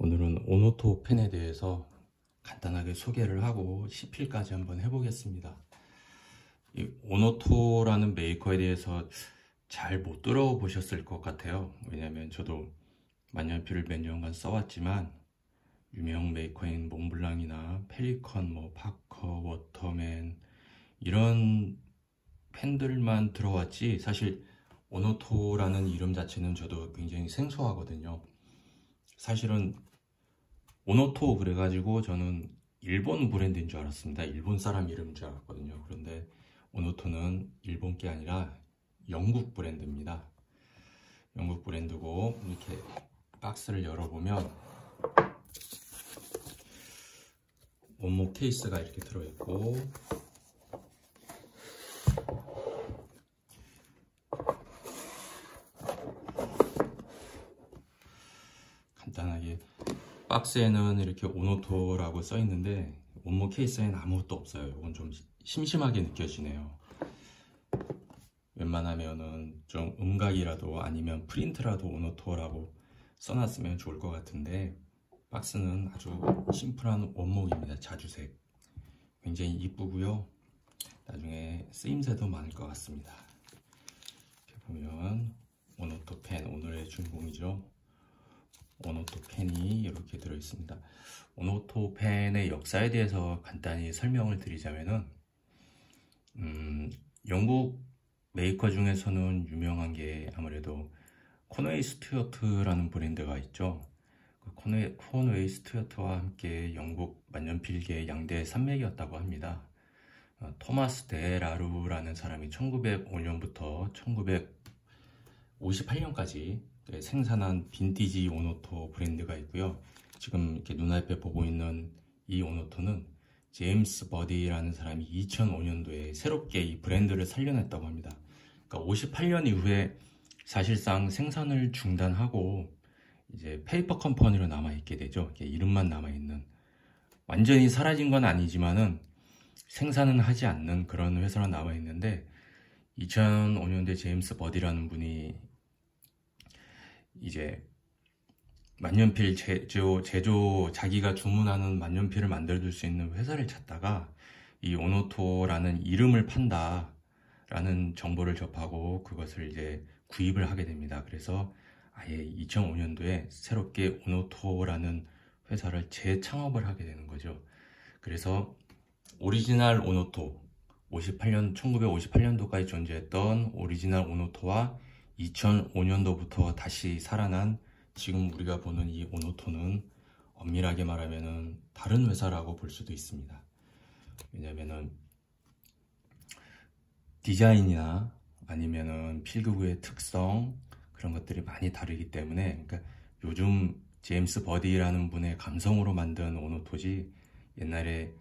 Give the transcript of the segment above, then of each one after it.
오늘은 오노토 펜에 대해서 간단하게 소개를 하고 시필까지 한번 해보겠습니다. 이 오노토라는 메이커에 대해서 잘 못 들어보셨을 것 같아요. 왜냐면 저도 만년필을 몇 년간 써왔지만 유명 메이커인 몽블랑이나 펠리컨, 파커, 워터맨 이런 펜들만 들어왔지 사실 오노토라는 이름 자체는 저도 굉장히 생소하거든요. 사실은 오노토 그래가지고 저는 일본 브랜드인 줄 알았습니다. 일본 사람 이름인 줄 알았거든요. 그런데 오노토는 일본 게 아니라 영국 브랜드입니다. 영국 브랜드고, 이렇게 박스를 열어보면 원목 케이스가 이렇게 들어있고, 간단하게 박스에는 이렇게 오노토라고 써 있는데 원목 케이스에는 아무것도 없어요. 이건 좀 심심하게 느껴지네요. 웬만하면은 좀 음각이라도 아니면 프린트라도 오노토라고 써놨으면 좋을 것 같은데 박스는 아주 심플한 원목입니다. 자주색 굉장히 이쁘고요. 나중에 쓰임새도 많을 것 같습니다. 이렇게 보면 오노토 펜, 오늘의 주인공이죠. 오노토 펜이 이렇게 들어있습니다. 오노토 펜의 역사에 대해서 간단히 설명을 드리자면은 영국 메이커 중에서는 유명한 게 아무래도 코너웨이 스튜어트라는 브랜드가 있죠. 코너웨이 스튜어트와 함께 영국 만년필계의 양대 산맥이었다고 합니다. 토마스 데 라루라는 사람이 1905년부터 1958년까지 생산한 빈티지 오노토 브랜드가 있고요. 지금 이렇게 눈앞에 보고 있는 이 오노토는 제임스 버디라는 사람이 2005년도에 새롭게 이 브랜드를 살려냈다고 합니다. 그러니까 58년 이후에 사실상 생산을 중단하고 이제 페이퍼 컴퍼니로 남아있게 되죠. 이름만 남아있는, 완전히 사라진 건 아니지만은 생산은 하지 않는 그런 회사로 남아있는데, 2005년도에 제임스 버디라는 분이 이제 만년필 제조 자기가 주문하는 만년필을 만들어줄 수 있는 회사를 찾다가 이 오노토라는 이름을 판다 라는 정보를 접하고 그것을 이제 구입을 하게 됩니다. 그래서 아예 2005년도에 새롭게 오노토라는 회사를 재창업을 하게 되는 거죠. 그래서 오리지널 오노토, 1958년도까지 존재했던 오리지널 오노토와 2005년도부터 다시 살아난 지금 우리가 보는 이 오노토는 엄밀하게 말하면 다른 회사라고 볼 수도 있습니다. 왜냐면은 디자인이나 아니면은 필기구의 특성, 그런 것들이 많이 다르기 때문에, 그러니까 요즘 제임스 버디라는 분의 감성으로 만든 오노토지, 옛날에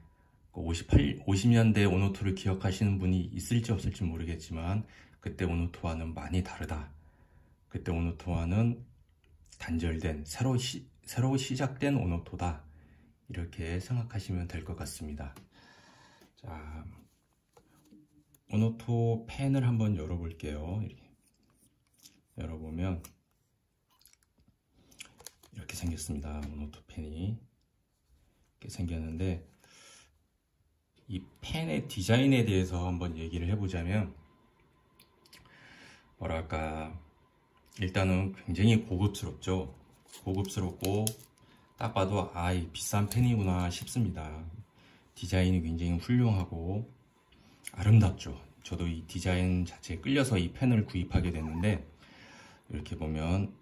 50년대 오노토를 기억하시는 분이 있을지 없을지 모르겠지만 그때 오노토와는 많이 다르다. 그때 오노토와는 단절된, 새로 시작된 오노토다. 이렇게 생각하시면 될 것 같습니다. 자, 오노토 펜을 한번 열어볼게요. 이렇게 열어보면 이렇게 생겼습니다. 오노토 펜이 이렇게 생겼는데, 이 펜의 디자인에 대해서 한번 얘기를 해보자면, 뭐랄까, 일단은 굉장히 고급스럽죠. 고급스럽고 딱 봐도 이 비싼 펜이구나 싶습니다. 디자인이 굉장히 훌륭하고 아름답죠. 저도 이 디자인 자체에 끌려서 이 펜을 구입하게 됐는데, 이렇게 보면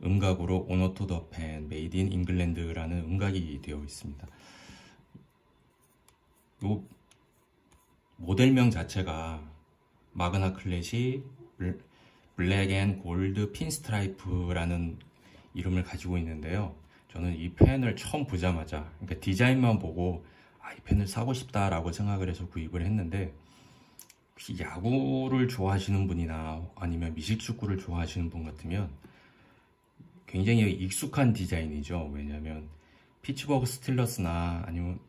음각으로 오노토 더 펜 메이드 인 잉글랜드라는 음각이 되어 있습니다. 이 모델명 자체가 마그나 클래시 블랙 앤 골드 핀스트라이프라는 이름을 가지고 있는데요. 저는 이 펜을 처음 보자마자, 그러니까 디자인만 보고 이 펜을 사고 싶다라고 생각을 해서 구입을 했는데, 혹시 야구를 좋아하시는 분이나 아니면 미식축구를 좋아하시는 분 같으면 굉장히 익숙한 디자인이죠. 왜냐하면 피츠버그 스틸러스나 아니면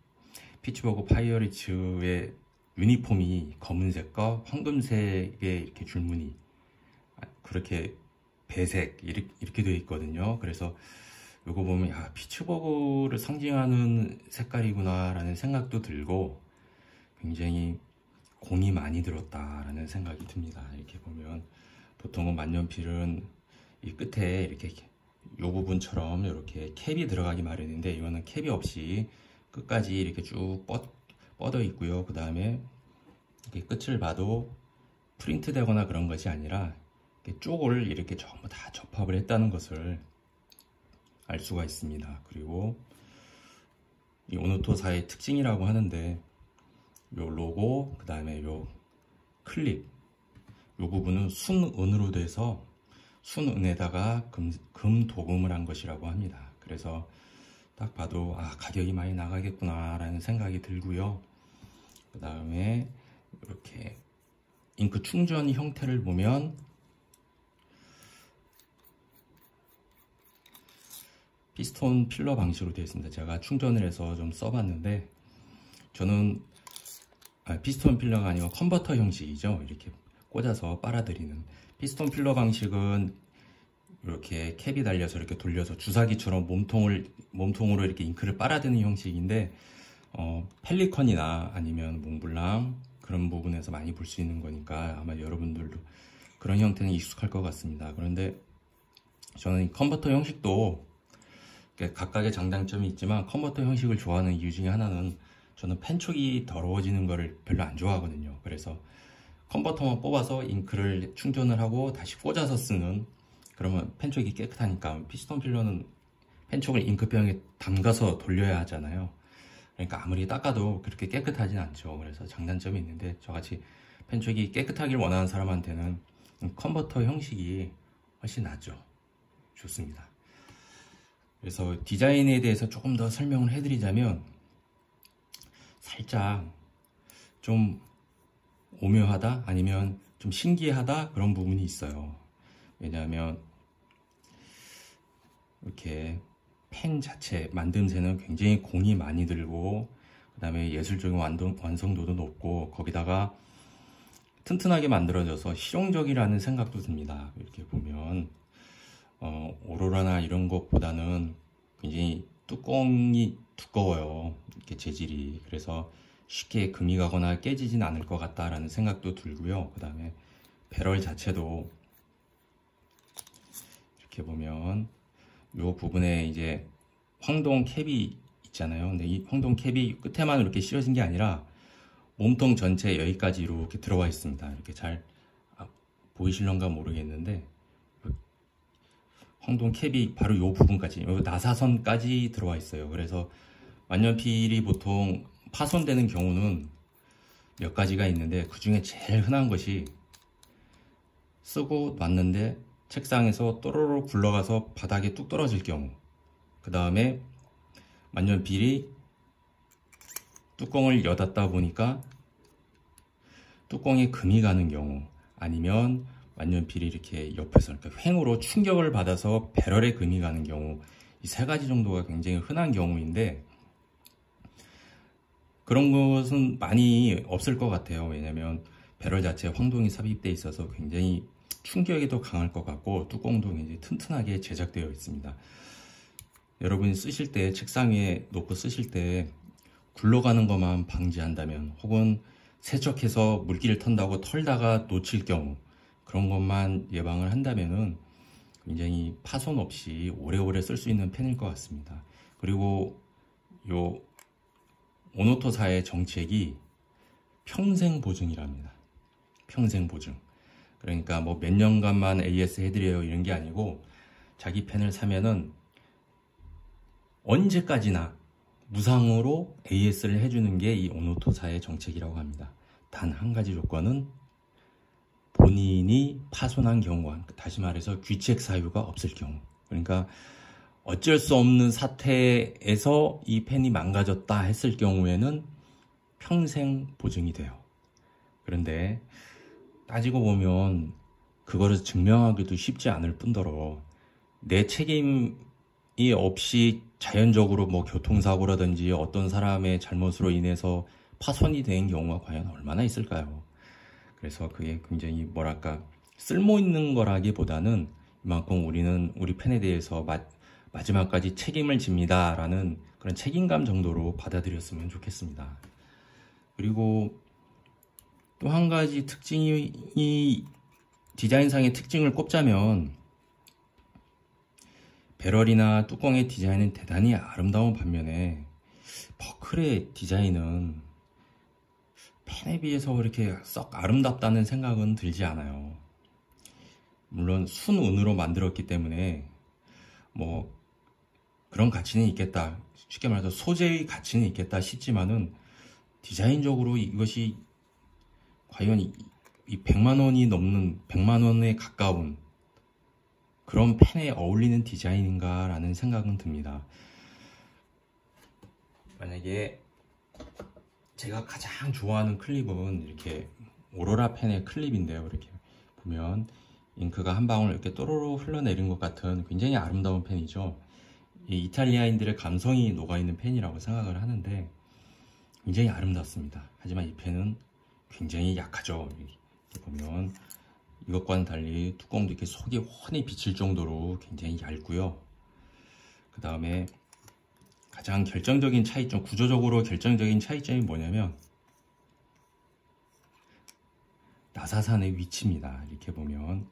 피츠버그 파이어리츠의 유니폼이 검은색과 황금색의 이렇게 줄무늬, 그렇게 배색 이렇게 되어 있거든요. 그래서 요거 보면 야, 피츠버그를 상징하는 색깔이구나 라는 생각도 들고 굉장히 공이 많이 들었다 라는 생각이 듭니다. 이렇게 보면 보통은 만년필은 이 끝에 이렇게 요 부분처럼 이렇게 캡이 들어가기 마련인데 이거는 캡이 없이 끝까지 이렇게 쭉 뻗어 있고요. 그 다음에 이렇게 끝을 봐도 프린트 되거나 그런 것이 아니라 이렇게 쪽을 이렇게 전부 다 접합을 했다는 것을 알 수가 있습니다. 그리고 이 오노토사의 특징이라고 하는데 요 로고, 그 다음에 요 클립, 요 부분은 순은으로 돼서 순은에다가 금 도금을 한 것이라고 합니다. 그래서 딱 봐도 아, 가격이 많이 나가겠구나 라는 생각이 들고요. 그 다음에 이렇게 잉크 충전 형태를 보면 피스톤 필러 방식으로 되어 있습니다. 제가 충전을 해서 좀 써봤는데 저는 피스톤 필러가 아니고 컨버터 형식이죠. 이렇게 꽂아서 빨아들이는 피스톤 필러 방식은 이렇게 캡이 달려서 이렇게 돌려서 주사기처럼 몸통으로 이렇게 잉크를 빨아들이는 형식인데 펠리컨이나 아니면 몽블랑 그런 부분에서 많이 볼 수 있는 거니까 아마 여러분들도 그런 형태는 익숙할 것 같습니다. 그런데 저는 이 컨버터 형식도 각각의 장단점이 있지만 컨버터 형식을 좋아하는 이유 중에 하나는 저는 펜촉이 더러워지는 거를 별로 안 좋아하거든요. 그래서 컨버터만 뽑아서 잉크를 충전을 하고 다시 꽂아서 쓰는, 그러면 펜촉이 깨끗하니까. 피스톤 필러는 펜촉을 잉크병에 담가서 돌려야 하잖아요. 그러니까 아무리 닦아도 그렇게 깨끗하진 않죠. 그래서 장단점이 있는데 저같이 펜촉이 깨끗하길 원하는 사람한테는 컨버터 형식이 훨씬 낫죠. 좋습니다. 그래서 디자인에 대해서 조금 더 설명을 해드리자면 살짝 좀 오묘하다 아니면 좀 신기하다 그런 부분이 있어요. 왜냐하면 이렇게 펜 자체 만듦새는 굉장히 공이 많이 들고 그 다음에 예술적인 완성도도 높고 거기다가 튼튼하게 만들어져서 실용적이라는 생각도 듭니다. 이렇게 보면 오로라나 이런 것보다는 굉장히 뚜껑이 두꺼워요. 이렇게 재질이. 그래서 쉽게 금이 가거나 깨지진 않을 것 같다라는 생각도 들고요. 그 다음에 배럴 자체도 이렇게 보면 이 부분에 이제 황동 캡이 있잖아요. 근데 이 황동 캡이 끝에만 이렇게 씌워진 게 아니라 몸통 전체 여기까지 이렇게 들어와 있습니다. 이렇게 잘 보이실런가 모르겠는데 황동 캡이 바로 이 부분까지, 요 나사선까지 들어와 있어요. 그래서 만년필이 보통 파손되는 경우는 몇 가지가 있는데 그 중에 제일 흔한 것이 쓰고 놨는데 책상에서 또로록 굴러가서 바닥에 뚝 떨어질 경우, 그 다음에 만년필이 뚜껑을 여닫다 보니까 뚜껑에 금이 가는 경우, 아니면 만년필이 이렇게 옆에서 그러니까 횡으로 충격을 받아서 배럴에 금이 가는 경우, 이 세 가지 정도가 굉장히 흔한 경우인데 그런 것은 많이 없을 것 같아요. 왜냐면 배럴 자체에 황동이 삽입되어 있어서 굉장히 충격이 더 강할 것 같고 뚜껑도 굉장히 튼튼하게 제작되어 있습니다. 여러분이 쓰실 때 책상 위에 놓고 쓰실 때 굴러가는 것만 방지한다면, 혹은 세척해서 물기를 턴다고 털다가 놓칠 경우, 그런 것만 예방을 한다면은 굉장히 파손 없이 오래오래 쓸 수 있는 펜일 것 같습니다. 그리고 요 오노토사의 정책이 평생 보증이랍니다. 평생 보증. 그러니까 뭐 몇 년간만 AS 해드려요 이런 게 아니고 자기 펜을 사면은 언제까지나 무상으로 AS를 해주는 게 이 오노토사의 정책이라고 합니다. 단 한 가지 조건은 본인이 파손한 경우와, 다시 말해서 귀책 사유가 없을 경우. 그러니까 어쩔 수 없는 사태에서 이 펜이 망가졌다 했을 경우에는 평생 보증이 돼요. 그런데 따지고 보면 그거를 증명하기도 쉽지 않을 뿐더러 내 책임이 없이 자연적으로 뭐 교통사고라든지 어떤 사람의 잘못으로 인해서 파손이 된 경우가 과연 얼마나 있을까요? 그래서 그게 굉장히 뭐랄까 쓸모 있는 거라기보다는 이만큼 우리는 우리 펜에 대해서 마지막까지 책임을 집니다 라는 그런 책임감 정도로 받아들였으면 좋겠습니다. 그리고 또 한 가지 특징이, 이 디자인상의 특징을 꼽자면 배럴이나 뚜껑의 디자인은 대단히 아름다운 반면에 버클의 디자인은 펜에 비해서 그렇게 썩 아름답다는 생각은 들지 않아요. 물론 순운으로 만들었기 때문에 뭐 그런 가치는 있겠다, 쉽게 말해서 소재의 가치는 있겠다 싶지만은 디자인적으로 이것이 과연 이 100만 원이 넘는 100만 원에 가까운 그런 펜에 어울리는 디자인인가 라는 생각은 듭니다. 만약에 제가 가장 좋아하는 클립은 이렇게 오로라 펜의 클립인데요. 이렇게 보면 잉크가 한 방울 이렇게 또로로 흘러내린 것 같은 굉장히 아름다운 펜이죠. 이 이탈리아인들의 감성이 녹아있는 펜이라고 생각을 하는데 굉장히 아름답습니다. 하지만 이 펜은 굉장히 약하죠. 이렇게 보면 이것과는 달리 뚜껑도 이렇게 속이 훤히 비칠 정도로 굉장히 얇고요. 그 다음에 가장 결정적인 차이점, 구조적으로 결정적인 차이점이 뭐냐면 나사산의 위치입니다. 이렇게 보면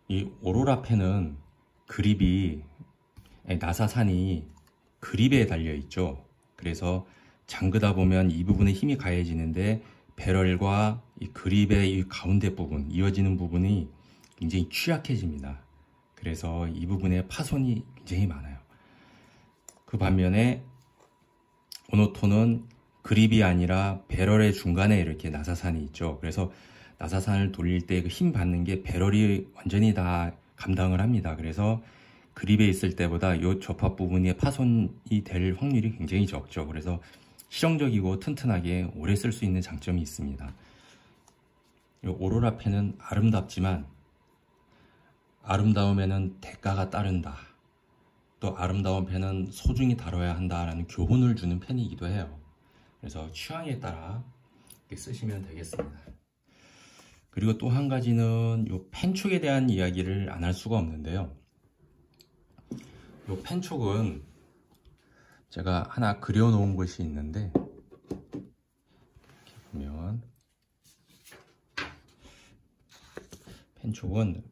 이 오로라 펜은 그립이, 나사산이 그립에 달려 있죠. 그래서 잠그다 보면 이 부분에 힘이 가해지는데 배럴과 이 그립의 이 가운데 부분, 이어지는 부분이 굉장히 취약해집니다. 그래서 이 부분에 파손이 굉장히 많아요. 그 반면에 오노토는 그립이 아니라 배럴의 중간에 이렇게 나사산이 있죠. 그래서 나사산을 돌릴 때 그 힘 받는 게 배럴이 완전히 다 감당을 합니다. 그래서 그립에 있을 때보다 이 접합 부분에 파손이 될 확률이 굉장히 적죠. 그래서 실용적이고 튼튼하게 오래 쓸 수 있는 장점이 있습니다. 이 오로라 펜은 아름답지만 아름다움에는 대가가 따른다. 또 아름다운 펜은 소중히 다뤄야 한다라는 교훈을 주는 펜이기도 해요. 그래서 취향에 따라 이렇게 쓰시면 되겠습니다. 그리고 또 한 가지는 이 펜촉에 대한 이야기를 안 할 수가 없는데요. 이 펜촉은 제가 하나 그려놓은 것이 있는데 이렇게 보면 펜촉은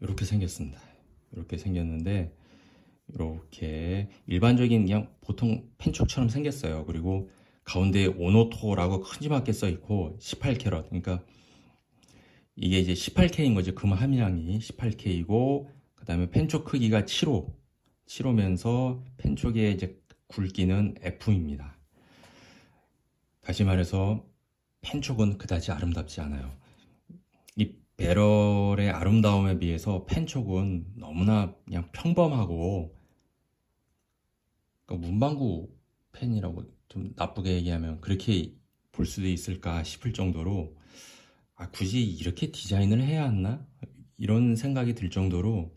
이렇게 생겼습니다. 이렇게 생겼는데 이렇게 일반적인 그냥 보통 펜촉처럼 생겼어요. 그리고 가운데에 오노토라고 큼지막하게 써있고 18캐럿, 그러니까 이게 이제 18K인 거죠. 금 함량이 18K이고 그 다음에 펜촉 크기가 7호면서 펜촉의 이제 굵기는 F입니다. 다시 말해서 펜촉은 그다지 아름답지 않아요. 이 배럴의 아름다움에 비해서 펜촉은 너무나 그냥 평범하고, 그러니까 문방구 펜이라고 좀 나쁘게 얘기하면 그렇게 볼 수도 있을까 싶을 정도로 굳이 이렇게 디자인을 해야 하나? 이런 생각이 들 정도로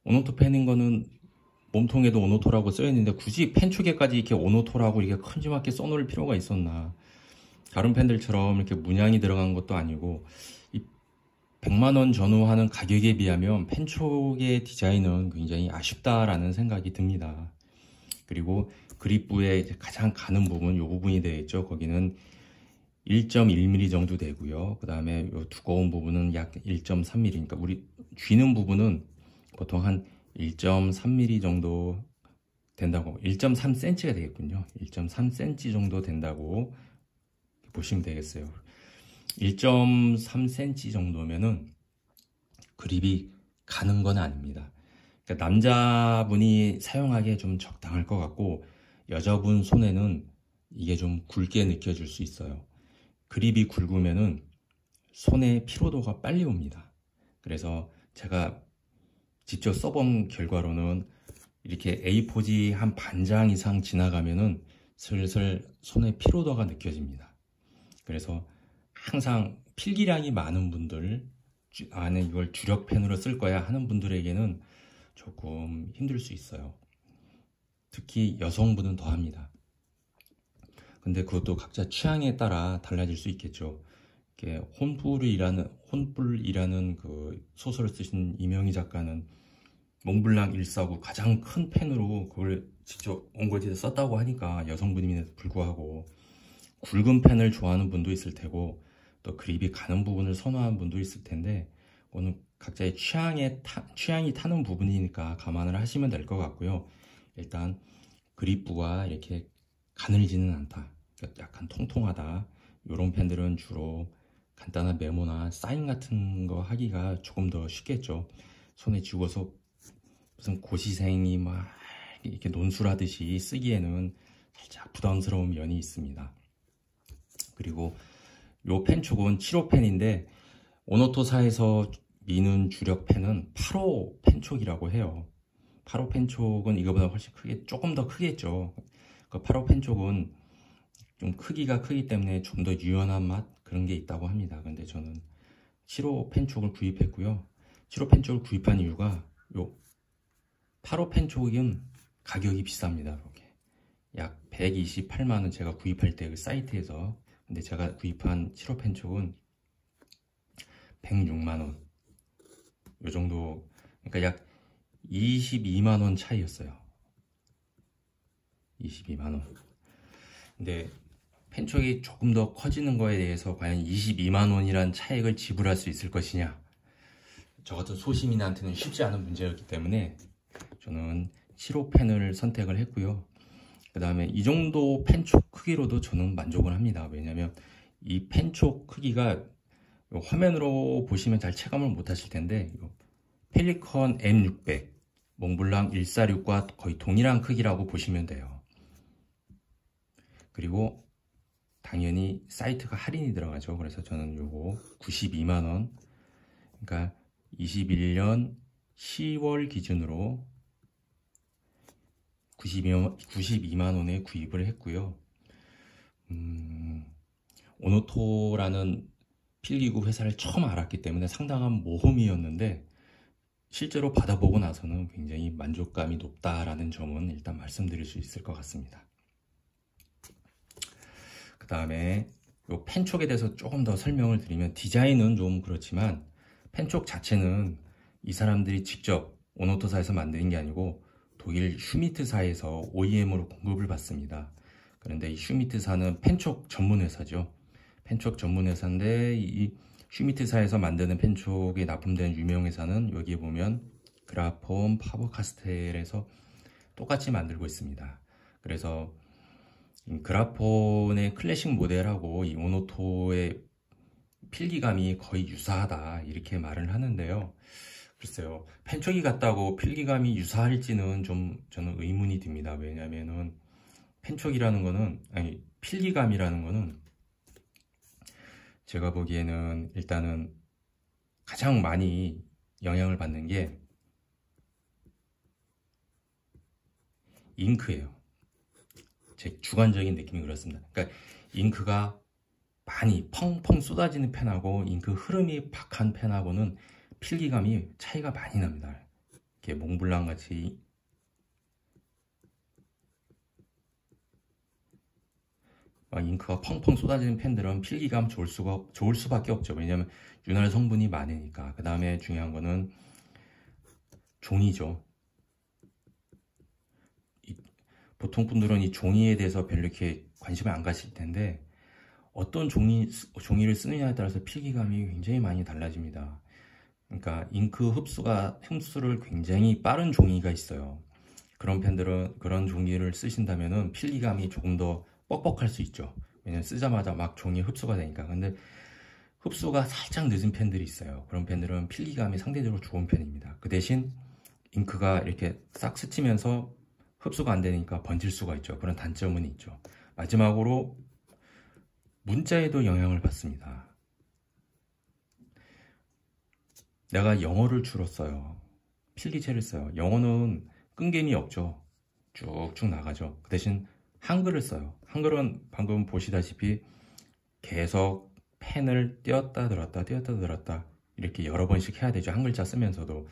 오노토 펜인 거는 몸통에도 오노토라고 써있는데 굳이 펜촉에까지 이렇게 오노토라고 이렇게 큼지막하게 써놓을 필요가 있었나? 다른 펜들처럼 이렇게 문양이 들어간 것도 아니고 이 100만 원 전후하는 가격에 비하면 펜촉의 디자인은 굉장히 아쉽다라는 생각이 듭니다. 그리고 그립부에 가장 가는 부분, 이 부분이 되어 있죠. 거기는 1.1mm 정도 되고요. 그 다음에 이 두꺼운 부분은 약 1.3mm. 그러니까 우리 쥐는 부분은 보통 한 1.3mm 정도 된다고, 1.3cm가 되겠군요. 1.3cm 정도 된다고 보시면 되겠어요. 1.3cm 정도면은 그립이 가는 건 아닙니다. 그러니까 남자분이 사용하기에 좀 적당할 것 같고 여자분 손에는 이게 좀 굵게 느껴질 수 있어요. 그립이 굵으면은 손의 피로도가 빨리 옵니다. 그래서 제가 직접 써본 결과로는 이렇게 A4지 한 반장 이상 지나가면은 슬슬 손의 피로도가 느껴집니다. 그래서 항상 필기량이 많은 분들, 나는 이걸 주력 펜으로 쓸 거야 하는 분들에게는 조금 힘들 수 있어요. 특히 여성분은 더합니다. 근데 그것도 각자 취향에 따라 달라질 수 있겠죠. 이렇게 혼불이라는 그 소설을 쓰신 이명희 작가는 몽블랑 149 가장 큰 펜으로 그걸 직접 온거지에 썼다고 하니까 여성분임에도 불구하고 굵은 펜을 좋아하는 분도 있을 테고 또 그립이 가는 부분을 선호하는 분도 있을 텐데 그거는 각자의 취향이 타는 부분이니까 감안을 하시면 될 것 같고요. 일단 그립부가 이렇게 가늘지는 않다, 약간 통통하다, 이런 펜들은 주로 간단한 메모나 사인 같은 거 하기가 조금 더 쉽겠죠. 손에 쥐고서 무슨 고시생이 막 이렇게 논술하듯이 쓰기에는 살짝 부담스러운 면이 있습니다. 그리고 요 펜촉은 7호 펜인데 오노토사에서 미는 주력 펜은 8호 펜촉이라고 해요. 8호 펜촉은 이거보다 훨씬 조금 더 크겠죠. 그 8호 펜촉은 좀 크기가 크기 때문에 좀 더 유연한 맛 그런 게 있다고 합니다. 근데 저는 7호 펜촉을 구입했고요. 7호 펜촉을 구입한 이유가 요 8호 펜촉은 가격이 비쌉니다. 이렇게 약 128만원 제가 구입할 때 그 사이트에서. 근데 제가 구입한 7호 펜촉은 106만원 요 정도, 그러니까 약 22만원 차이였어요. 22만원. 근데 펜촉이 조금 더 커지는 거에 대해서 과연 22만원이란 차액을 지불할 수 있을 것이냐, 저 같은 소시민한테는 쉽지 않은 문제였기 때문에 저는 7호 펜을 선택을 했고요. 그 다음에 이 정도 펜촉 크기로도 저는 만족을 합니다. 왜냐면 이 펜촉 크기가 화면으로 보시면 잘 체감을 못 하실 텐데 펠리컨 M600, 몽블랑 146과 거의 동일한 크기라고 보시면 돼요. 그리고 당연히 사이트가 할인이 들어가죠. 그래서 저는 요거 92만원, 그러니까 21년 10월 기준으로 92만원에 구입을 했고요. 오노토라는 필기구 회사를 처음 알았기 때문에 상당한 모험이었는데 실제로 받아보고 나서는 굉장히 만족감이 높다라는 점은 일단 말씀드릴 수 있을 것 같습니다. 그 다음에 이 펜촉에 대해서 조금 더 설명을 드리면, 디자인은 좀 그렇지만 펜촉 자체는 이 사람들이 직접 오노토사에서 만드는 게 아니고 독일 슈미트사에서 OEM으로 공급을 받습니다. 그런데 이 슈미트사는 펜촉 전문 회사죠. 펜촉 전문 회사인데 이 슈미트사에서 만드는 펜촉에 납품된 유명 회사는 여기에 보면 그라폰, 파버카스텔에서 똑같이 만들고 있습니다. 그래서 그라폰의 클래식 모델하고 이 오노토의 필기감이 거의 유사하다 이렇게 말을 하는데요. 글쎄요, 펜촉이 같다고 필기감이 유사할지는 좀 저는 의문이 듭니다. 왜냐면은 펜촉이라는 거는, 아니 필기감이라는 거는 제가 보기에는 일단은 가장 많이 영향을 받는 게 잉크예요. 제 주관적인 느낌이 그렇습니다. 그러니까 잉크가 많이 펑펑 쏟아지는 펜하고 잉크 흐름이 박한 펜하고는 필기감이 차이가 많이 납니다. 이렇게 몽블랑 같이 잉크가 펑펑 쏟아지는 펜들은 필기감 좋을 수밖에 없죠. 왜냐하면 윤활 성분이 많으니까. 그 다음에 중요한 거는 종이죠. 보통 분들은 이 종이에 대해서 별로 이렇게 관심을 안 가실 텐데 어떤 종이를 쓰느냐에 따라서 필기감이 굉장히 많이 달라집니다. 그러니까 잉크 흡수를 굉장히 빠른 종이가 있어요. 그런 펜들은 그런 종이를 쓰신다면은 필기감이 조금 더 뻑뻑할 수 있죠. 왜냐면 쓰자마자 막 종이 흡수가 되니까. 근데 흡수가 살짝 늦은 펜들이 있어요. 그런 펜들은 필기감이 상대적으로 좋은 편입니다. 그 대신 잉크가 이렇게 싹 스치면서 흡수가 안 되니까 번질 수가 있죠. 그런 단점은 있죠. 마지막으로 문자에도 영향을 받습니다. 내가 영어를 주로 써요. 필기체를 써요. 영어는 끈김이 없죠. 쭉쭉 나가죠. 그 대신 한글을 써요. 한글은 방금 보시다시피 계속 펜을 띄었다 들었다 띄었다 들었다 이렇게 여러 번씩 해야 되죠. 한 글자 쓰면서도.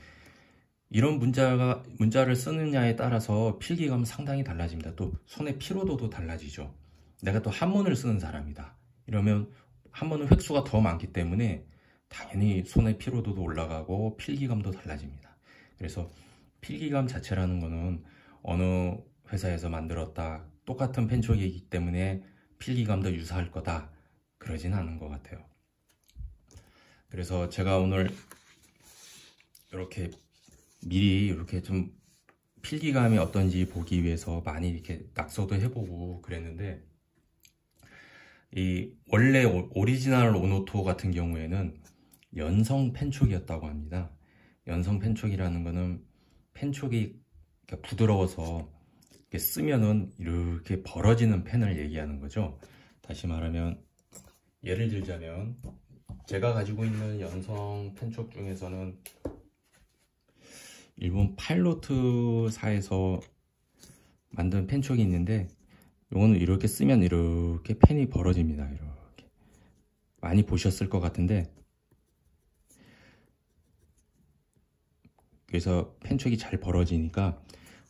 이런 문자를 쓰느냐에 따라서 필기감은 상당히 달라집니다. 또 손의 피로도도 달라지죠. 내가 또 한문을 쓰는 사람이다. 이러면 한 번은 획수가 더 많기 때문에 당연히 손의 피로도도 올라가고 필기감도 달라집니다. 그래서 필기감 자체라는 거는 어느 회사에서 만들었다, 똑같은 펜촉이기 때문에 필기감도 유사할 거다, 그러진 않은 것 같아요. 그래서 제가 오늘 이렇게 미리 이렇게 좀 필기감이 어떤지 보기 위해서 많이 이렇게 낙서도 해보고 그랬는데, 이 원래 오리지널 오노토 같은 경우에는 연성 펜촉이었다고 합니다. 연성 펜촉이라는 거는 펜촉이 부드러워서 이렇게 쓰면은 이렇게 벌어지는 펜을 얘기하는 거죠. 다시 말하면 예를 들자면 제가 가지고 있는 연성 펜촉 중에서는 일본 파일로트사에서 만든 펜촉이 있는데, 이거는 이렇게 쓰면 이렇게 펜이 벌어집니다. 이렇게 많이 보셨을 것 같은데, 그래서 펜촉이 잘 벌어지니까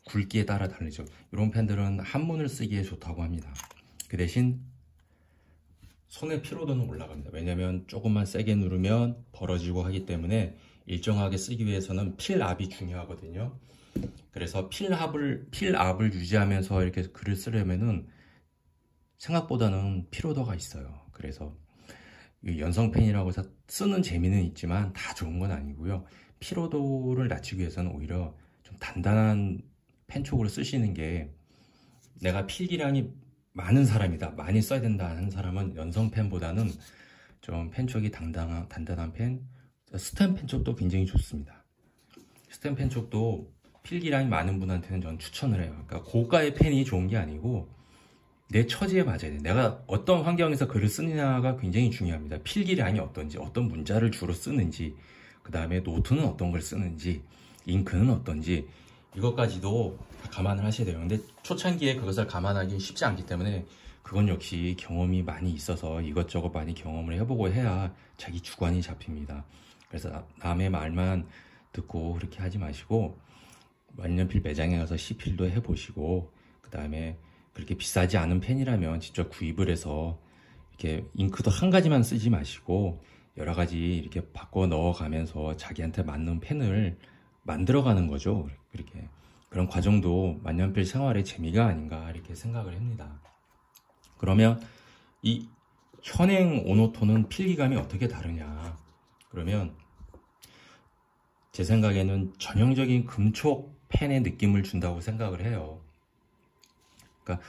굵기에 따라 다르죠. 이런 펜들은 한문을 쓰기에 좋다고 합니다. 그 대신 손의 피로도는 올라갑니다. 왜냐면 조금만 세게 누르면 벌어지고 하기 때문에 일정하게 쓰기 위해서는 필압이 중요하거든요. 그래서 필압을 유지하면서 이렇게 글을 쓰려면은 생각보다는 피로도가 있어요. 그래서 연성펜이라고 해서 쓰는 재미는 있지만 다 좋은 건 아니고요. 피로도를 낮추기 위해서는 오히려 좀 단단한 펜촉으로 쓰시는 게, 내가 필기량이 많은 사람이다, 많이 써야 된다 하는 사람은 연성펜보다는 좀 펜촉이 단단한 펜, 스탬 펜촉도 굉장히 좋습니다. 스탬 펜촉도 필기량이 많은 분한테는 저는 추천을 해요. 그러니까 고가의 펜이 좋은 게 아니고 내 처지에 맞아야 돼. 내가 어떤 환경에서 글을 쓰느냐가 굉장히 중요합니다. 필기량이 어떤지, 어떤 문자를 주로 쓰는지, 그 다음에 노트는 어떤 걸 쓰는지, 잉크는 어떤지, 이것까지도 다 감안을 하셔야 돼요. 근데 초창기에 그것을 감안하기 쉽지 않기 때문에 그건 역시 경험이 많이 있어서 이것저것 많이 경험을 해보고 해야 자기 주관이 잡힙니다. 그래서 남의 말만 듣고 그렇게 하지 마시고 만년필 매장에 가서 시필도 해보시고, 그 다음에 그렇게 비싸지 않은 펜이라면 직접 구입을 해서 이렇게 잉크도 한 가지만 쓰지 마시고 여러 가지 이렇게 바꿔 넣어가면서 자기한테 맞는 펜을 만들어가는 거죠. 그렇게 그런 과정도 만년필 생활의 재미가 아닌가 이렇게 생각을 합니다. 그러면 이 현행 오노토는 필기감이 어떻게 다르냐? 그러면 제 생각에는 전형적인 금촉 펜의 느낌을 준다고 생각을 해요. 그러니까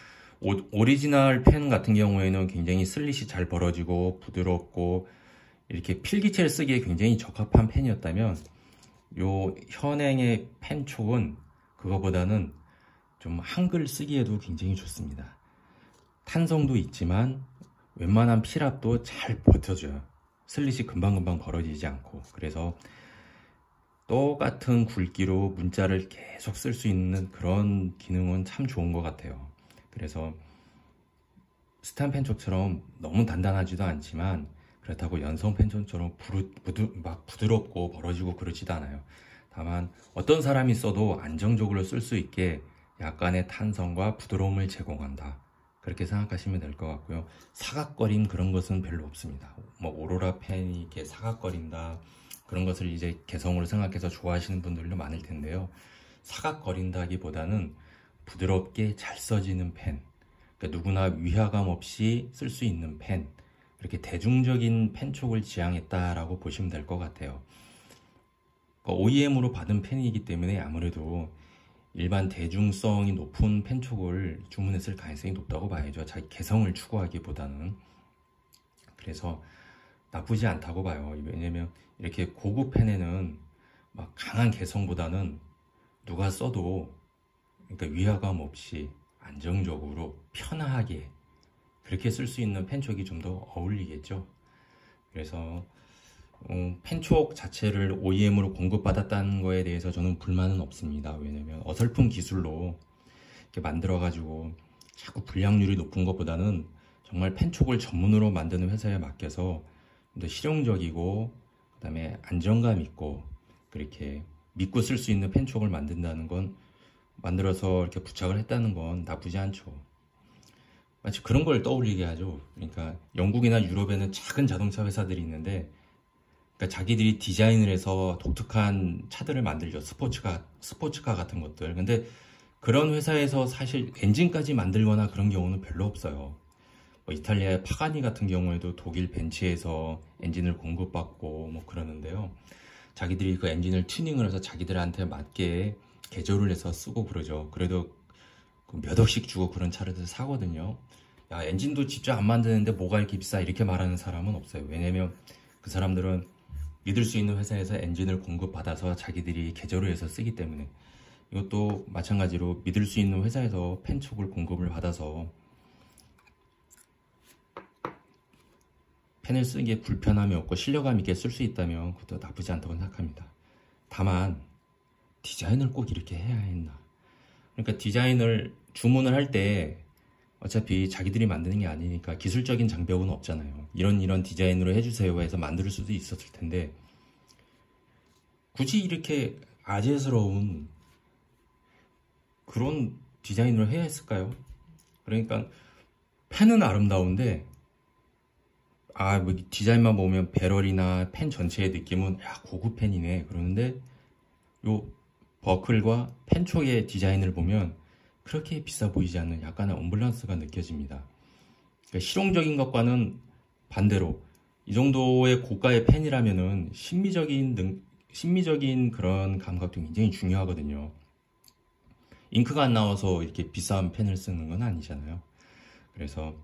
오리지널 펜 같은 경우에는 굉장히 슬릿이 잘 벌어지고 부드럽고 이렇게 필기체를 쓰기에 굉장히 적합한 펜이었다면, 요 현행의 펜촉은 그거보다는 좀 한글 쓰기에도 굉장히 좋습니다. 탄성도 있지만 웬만한 필압도 잘 버텨줘요. 슬릿이 금방금방 벌어지지 않고. 그래서 똑같은 굵기로 문자를 계속 쓸 수 있는 그런 기능은 참 좋은 것 같아요. 그래서 스탬 펜촉처럼 너무 단단하지도 않지만 그렇다고 연성 펜촉처럼 막 부드럽고 벌어지고 그러지도 않아요. 다만 어떤 사람이 써도 안정적으로 쓸 수 있게 약간의 탄성과 부드러움을 제공한다, 그렇게 생각하시면 될 것 같고요. 사각거림 그런 것은 별로 없습니다. 뭐 오로라 펜이 이렇게 사각거린다, 그런 것을 이제 개성으로 생각해서 좋아하시는 분들도 많을 텐데요. 사각거린다기보다는 부드럽게 잘 써지는 펜, 그러니까 누구나 위화감 없이 쓸 수 있는 펜, 이렇게 대중적인 펜촉을 지향했다라고 보시면 될 것 같아요. OEM으로 받은 펜이기 때문에 아무래도 일반 대중성이 높은 펜촉을 주문했을 가능성이 높다고 봐야죠. 자기 개성을 추구하기보다는. 그래서 나쁘지 않다고 봐요. 왜냐면 이렇게 고급 펜에는 막 강한 개성보다는 누가 써도 그러니까 위화감 없이 안정적으로 편하게 그렇게 쓸 수 있는 펜촉이 좀 더 어울리겠죠. 그래서 펜촉 자체를 OEM으로 공급받았다는 거에 대해서 저는 불만은 없습니다. 왜냐면 어설픈 기술로 이렇게 만들어 가지고 자꾸 불량률이 높은 것보다는 정말 펜촉을 전문으로 만드는 회사에 맡겨서 좀 더 실용적이고 그다음에 안정감 있고 그렇게 믿고 쓸 수 있는 펜촉을 만든다는 건, 만들어서 이렇게 부착을 했다는 건 나쁘지 않죠. 마치 그런 걸 떠올리게 하죠. 그러니까 영국이나 유럽에는 작은 자동차 회사들이 있는데, 그러니까 자기들이 디자인을 해서 독특한 차들을 만들죠. 스포츠카 같은 것들. 근데 그런 회사에서 사실 엔진까지 만들거나 그런 경우는 별로 없어요. 뭐 이탈리아의 파가니 같은 경우에도 독일 벤츠에서 엔진을 공급받고 뭐 그러는데요. 자기들이 그 엔진을 튜닝을 해서 자기들한테 맞게 개조를 해서 쓰고 그러죠. 그래도 몇 억씩 주고 그런 차를 사거든요. 야, 엔진도 직접 안 만드는데 뭐가 이렇게 비싸, 이렇게 말하는 사람은 없어요. 왜냐면 그 사람들은 믿을 수 있는 회사에서 엔진을 공급받아서 자기들이 개조를 해서 쓰기 때문에. 이것도 마찬가지로 믿을 수 있는 회사에서 펜촉을 공급을 받아서 펜을 쓰기에 불편함이 없고 신뢰감 있게 쓸 수 있다면 그것도 나쁘지 않다고 생각합니다. 다만 디자인을 꼭 이렇게 해야 했나. 그러니까 디자인을 주문을 할 때 어차피 자기들이 만드는 게 아니니까 기술적인 장벽은 없잖아요. 이런 디자인으로 해주세요 해서 만들 수도 있었을 텐데, 굳이 이렇게 아재스러운 그런 디자인을 해야 했을까요? 그러니까 펜은 아름다운데, 뭐 디자인만 보면 배럴이나 펜 전체의 느낌은 야, 고급 펜이네 그러는데, 요 버클과 펜촉의 디자인을 보면 그렇게 비싸 보이지 않는 약간의 언밸런스가 느껴집니다. 그러니까 실용적인 것과는 반대로 이 정도의 고가의 펜이라면은 심미적인 그런 감각도 굉장히 중요하거든요. 잉크가 안 나와서 이렇게 비싼 펜을 쓰는 건 아니잖아요. 그래서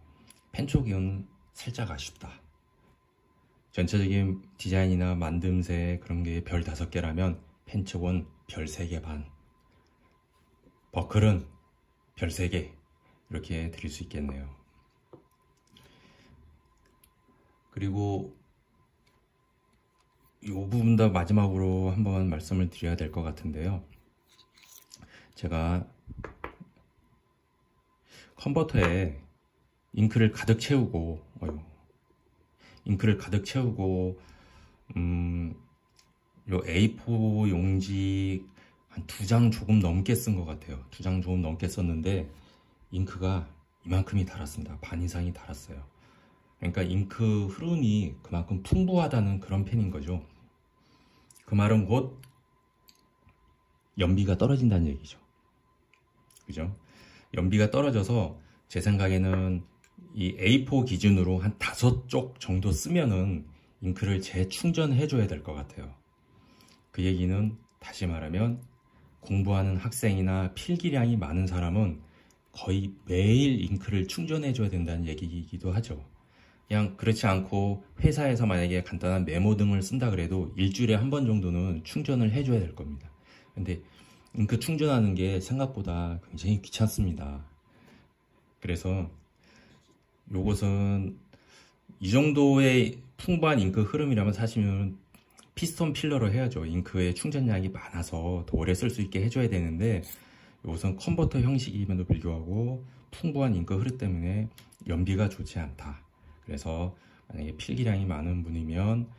펜촉은 살짝 아쉽다. 전체적인 디자인이나 만듦새 그런 게 별 5개라면 펜촉은 별 3개 반, 버클은 별 3개, 이렇게 드릴 수 있겠네요. 그리고 이 부분 더 마지막으로 한번 말씀을 드려야 될 것 같은데요. 제가 컨버터에 잉크를 가득 채우고 요 A4 용지 한 2장 조금 넘게 쓴 것 같아요. 2장 조금 넘게 썼는데 잉크가 이만큼이 달았습니다. 반 이상이 달았어요. 그러니까 잉크 흐름이 그만큼 풍부하다는 그런 펜인 거죠. 그 말은 곧 연비가 떨어진다는 얘기죠. 그죠? 연비가 떨어져서 제 생각에는 이 A4 기준으로 한 5쪽 정도 쓰면은 잉크를 재충전해 줘야 될 것 같아요. 그 얘기는 다시 말하면 공부하는 학생이나 필기량이 많은 사람은 거의 매일 잉크를 충전해 줘야 된다는 얘기이기도 하죠. 그냥 그렇지 않고 회사에서 만약에 간단한 메모 등을 쓴다 그래도 일주일에 한 번 정도는 충전을 해 줘야 될 겁니다. 근데 잉크 충전하는 게 생각보다 굉장히 귀찮습니다. 그래서 요것은 이 정도의 풍부한 잉크 흐름이라면 사실은 피스톤 필러로 해야죠. 잉크의 충전량이 많아서 더 오래 쓸 수 있게 해줘야 되는데, 이것은 컨버터 형식임에도 불구하고 풍부한 잉크 흐름 때문에 연비가 좋지 않다. 그래서 만약에 필기량이 많은 분이면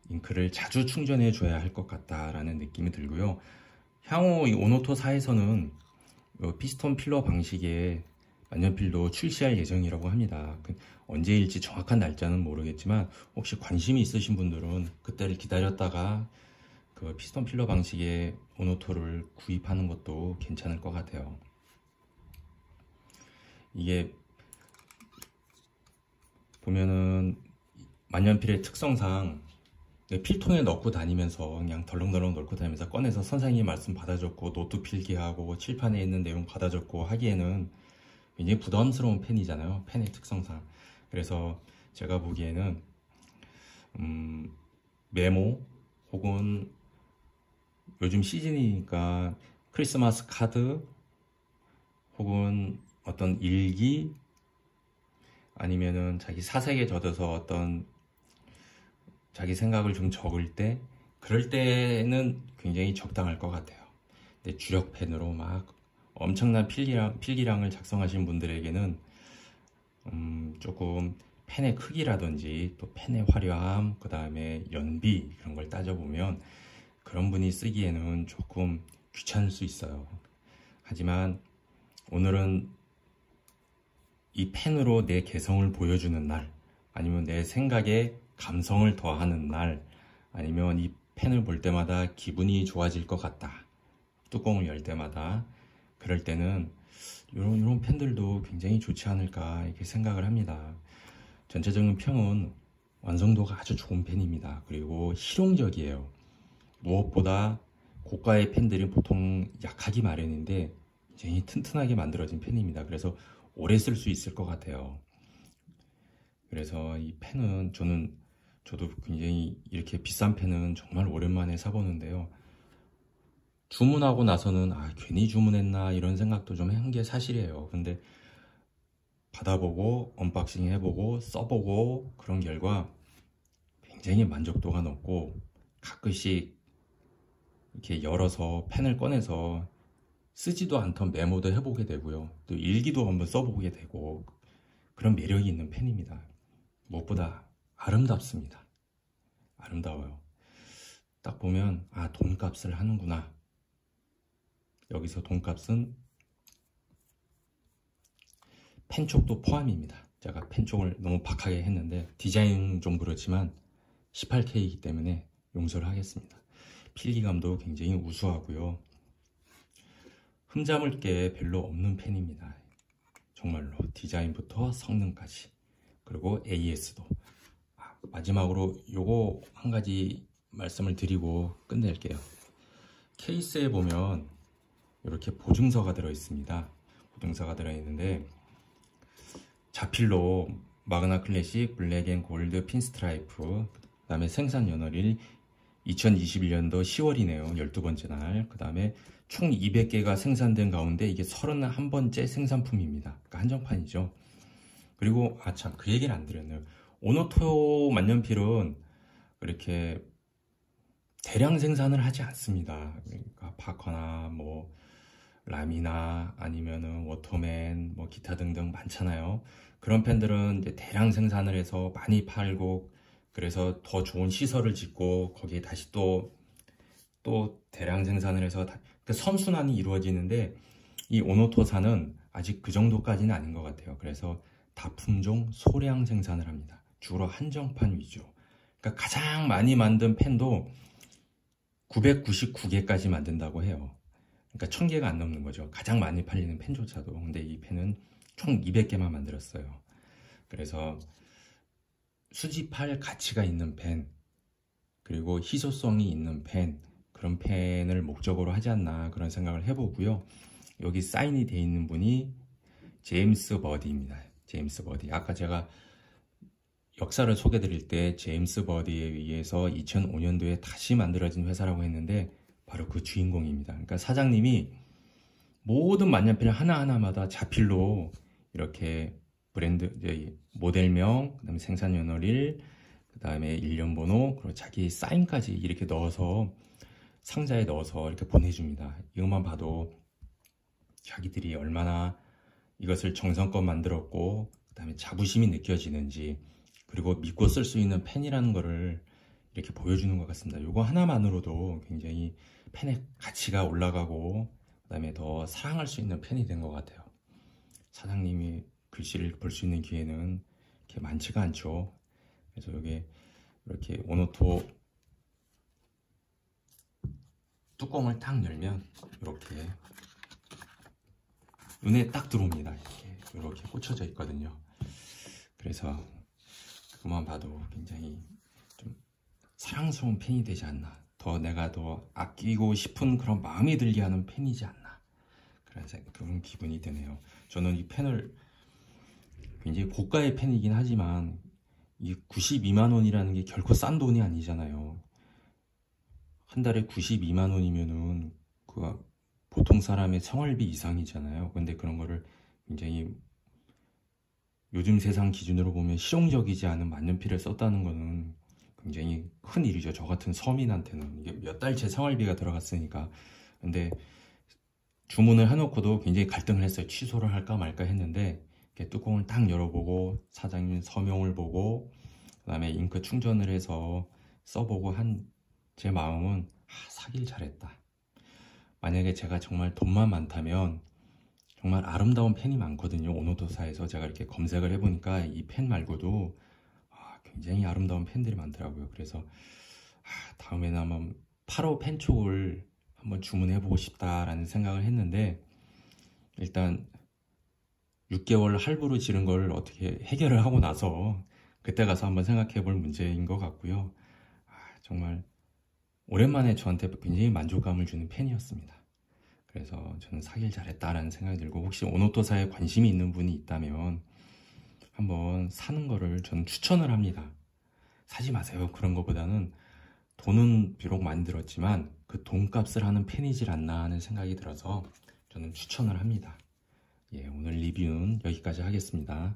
잉크를 자주 충전해 줘야 할 것 같다라는 느낌이 들고요. 향후 이 오노토사에서는 피스톤 필러 방식의 만년필도 출시할 예정이라고 합니다. 언제일지 정확한 날짜는 모르겠지만 혹시 관심이 있으신 분들은 그때를 기다렸다가 그 피스톤 필러 방식의 오노토를 구입하는 것도 괜찮을 것 같아요. 이게 보면은 만년필의 특성상 필통에 넣고 다니면서 그냥 덜렁덜렁 넣고 다니면서 꺼내서 선생님 말씀 받아줬고 노트 필기하고 칠판에 있는 내용 받아줬고 하기에는 굉장히 부담스러운 펜이잖아요. 펜의 특성상. 그래서 제가 보기에는 메모 혹은 요즘 시즌이니까 크리스마스 카드 혹은 어떤 일기 아니면은 자기 사색에 젖어서 어떤 자기 생각을 좀 적을 때, 그럴 때는 굉장히 적당할 것 같아요. 근데 주력 펜으로 막 엄청난 필기량을 작성하신 분들에게는 조금 펜의 크기라든지 또 펜의 화려함, 그 다음에 연비 그런 걸 따져보면 그런 분이 쓰기에는 조금 귀찮을 수 있어요. 하지만 오늘은 이 펜으로 내 개성을 보여주는 날, 아니면 내 생각에 감성을 더하는 날, 아니면 이 펜을 볼 때마다 기분이 좋아질 것 같다, 뚜껑을 열 때마다, 그럴 때는 이런 펜들도 굉장히 좋지 않을까 이렇게 생각을 합니다. 전체적인 평은 완성도가 아주 좋은 펜입니다. 그리고 실용적이에요. 무엇보다 고가의 펜들이 보통 약하기 마련인데 굉장히 튼튼하게 만들어진 펜입니다. 그래서 오래 쓸 수 있을 것 같아요. 그래서 이 펜은 저도 굉장히 이렇게 비싼 펜은 정말 오랜만에 사보는데요. 주문하고 나서는 괜히 주문했나 이런 생각도 좀 한 게 사실이에요. 근데 받아보고 언박싱 해보고 써보고 그런 결과 굉장히 만족도가 높고, 가끔씩 이렇게 열어서 펜을 꺼내서 쓰지도 않던 메모도 해보게 되고요. 또 일기도 한번 써보게 되고, 그런 매력이 있는 펜입니다. 무엇보다 아름답습니다. 아름다워요. 딱 보면 돈값을 하는구나. 여기서 돈값은 펜촉도 포함입니다. 제가 펜촉을 너무 박하게 했는데 디자인 좀 그렇지만 18K이기 때문에 용서를 하겠습니다. 필기감도 굉장히 우수하고요. 흠잡을 게 별로 없는 펜입니다. 정말로 디자인부터 성능까지, 그리고 AS도. 마지막으로 요거 한 가지 말씀을 드리고 끝낼게요. 케이스에 보면 이렇게 보증서가 들어 있습니다. 보증서가 들어 있는데 자필로 마그나 클래식 블랙 앤 골드 핀스트라이프, 그 다음에 생산 연월일 2021년도 10월이네요. 12번째 날. 그 다음에 총 200개가 생산된 가운데 이게 31번째 생산품입니다. 그러니까 한정판이죠. 그리고 참 그 얘기를 안 드렸네요. 오노토 만년필은 그렇게 대량 생산을 하지 않습니다. 그러니까 파커나 뭐 라미나 아니면은 워터맨 뭐 기타 등등 많잖아요. 그런 펜들은 이제 대량 생산을 해서 많이 팔고, 그래서 더 좋은 시설을 짓고 거기에 다시 또 대량 생산을 해서 선순환이 이루어지는데, 이 오노토사는 아직 그 정도까지는 아닌 것 같아요. 그래서 다품종 소량 생산을 합니다. 주로 한정판 위주. 그러니까 가장 많이 만든 펜도 999개까지 만든다고 해요. 그러니까 1000개가 안 넘는 거죠. 가장 많이 팔리는 펜조차도. 근데 이 펜은 총 200개만 만들었어요. 그래서 수집할 가치가 있는 펜, 그리고 희소성이 있는 펜, 그런 펜을 목적으로 하지 않나 그런 생각을 해보고요. 여기 사인이 되어 있는 분이 제임스 버디입니다. 제임스 버디. 아까 제가 역사를 소개 드릴 때 제임스 버디에 의해서 2005년도에 다시 만들어진 회사라고 했는데 바로 그 주인공입니다. 그러니까 사장님이 모든 만년필 하나하나마다 자필로 이렇게 브랜드, 모델명, 그 다음에 생산 연월일, 그 다음에 일련번호, 그리고 자기 사인까지 이렇게 넣어서 상자에 넣어서 이렇게 보내줍니다. 이것만 봐도 자기들이 얼마나 이것을 정성껏 만들었고, 그 다음에 자부심이 느껴지는지, 그리고 믿고 쓸 수 있는 펜이라는 거를 이렇게 보여주는 것 같습니다. 이거 하나만으로도 굉장히 펜의 가치가 올라가고, 그 다음에 더 사랑할 수 있는 펜이 된 것 같아요. 사장님이 글씨를 볼 수 있는 기회는 이렇게 많지가 않죠. 그래서 여기 이렇게 오노토 뚜껑을 딱 열면 이렇게 눈에 딱 들어옵니다. 이렇게 꽂혀져 있거든요. 그래서 그것만 봐도 굉장히 좀 사랑스러운 펜이 되지 않나, 내가 더 아끼고 싶은 그런 마음이 들게 하는 펜이지 않나, 그런 기분이 드네요. 저는 이 펜을 굉장히 고가의 펜이긴 하지만 이 92만 원이라는 게 결코 싼 돈이 아니잖아요. 한 달에 92만 원이면은 그 보통 사람의 생활비 이상이잖아요. 근데 그런 거를 굉장히 요즘 세상 기준으로 보면 실용적이지 않은 만년필을 썼다는 거는 굉장히 큰 일이죠. 저 같은 서민한테는 이게 몇 달째 생활비가 들어갔으니까. 근데 주문을 해놓고도 굉장히 갈등을 했어요. 취소를 할까 말까 했는데 이렇게 뚜껑을 딱 열어보고 사장님 서명을 보고 그 다음에 잉크 충전을 해서 써보고 한 제 마음은 사길 잘했다. 만약에 제가 정말 돈만 많다면 정말 아름다운 펜이 많거든요. 오노토사에서 제가 이렇게 검색을 해보니까 이 펜 말고도 굉장히 아름다운 펜들이 많더라고요. 그래서 다음에는 한번 8호 펜촉을 한번 주문해보고 싶다라는 생각을 했는데, 일단 6개월 할부로 지른 걸 어떻게 해결을 하고 나서 그때 가서 한번 생각해볼 문제인 것 같고요. 정말 오랜만에 저한테 굉장히 만족감을 주는 펜이었습니다. 그래서 저는 사길 잘했다라는 생각이 들고, 혹시 오노토사에 관심이 있는 분이 있다면 한번 사는 거를 저는 추천을 합니다. 사지 마세요. 그런 것보다는 돈은 비록 많이 들었지만 그 돈값을 하는 펜이질 않나 하는 생각이 들어서 저는 추천을 합니다. 오늘 리뷰는 여기까지 하겠습니다.